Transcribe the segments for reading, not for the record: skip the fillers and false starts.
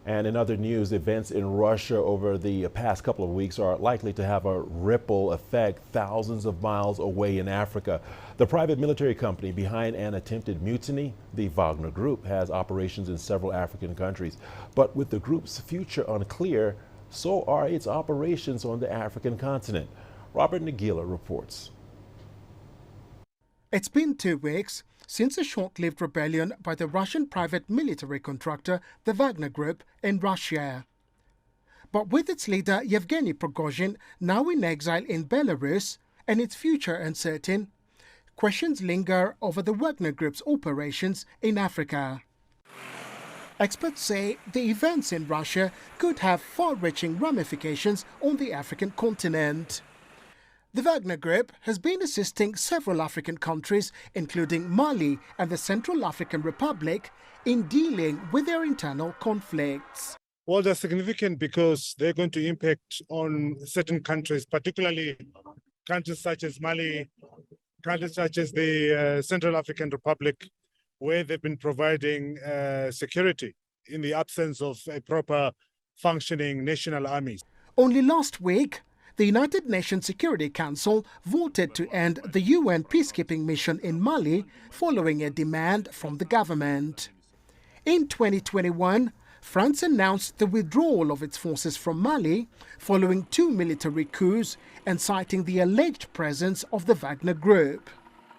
And in other news, events in Russia over the past couple of weeks are likely to have a ripple effect thousands of miles away in Africa. The private military company behind an attempted mutiny, the Wagner Group, has operations in several African countries. But with the group's future unclear, so are its operations on the African continent. Robert Nagila reports. It's been 2 weeks since a short-lived rebellion by the Russian private military contractor, the Wagner Group, in Russia. But with its leader, Yevgeny Prigozhin, now in exile in Belarus, and its future uncertain, questions linger over the Wagner Group's operations in Africa. Experts say the events in Russia could have far-reaching ramifications on the African continent. The Wagner Group has been assisting several African countries, including Mali and the Central African Republic, in dealing with their internal conflicts. Well, they're significant because they're going to impact on certain countries, particularly countries such as Mali, countries such as the Central African Republic, where they've been providing security in the absence of a proper functioning national army. Only last week, the United Nations Security Council voted to end the UN peacekeeping mission in Mali following a demand from the government. In 2021, France announced the withdrawal of its forces from Mali following 2 military coups and citing the alleged presence of the Wagner Group.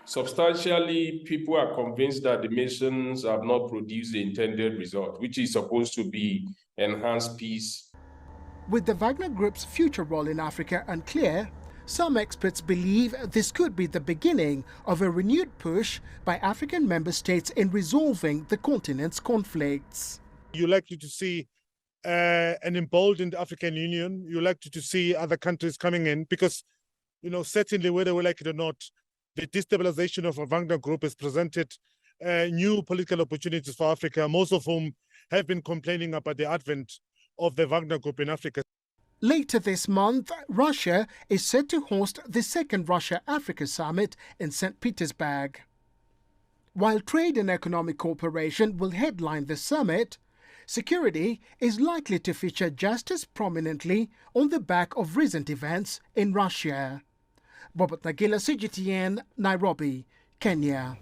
Substantially, people are convinced that the missions have not produced the intended result, which is supposed to be enhanced peace. With the Wagner Group's future role in Africa unclear, some experts believe this could be the beginning of a renewed push by African member states in resolving the continent's conflicts. You're likely to see an emboldened African Union. You're likely to see other countries coming in because, certainly whether we like it or not, the destabilization of a Wagner Group has presented new political opportunities for Africa, most of whom have been complaining about the advent of the Wagner Group in Africa. Later this month, Russia is set to host the second Russia-Africa Summit in St. Petersburg. While trade and economic cooperation will headline the summit, security is likely to feature just as prominently on the back of recent events in Russia. Robert Nagila, CGTN, Nairobi, Kenya.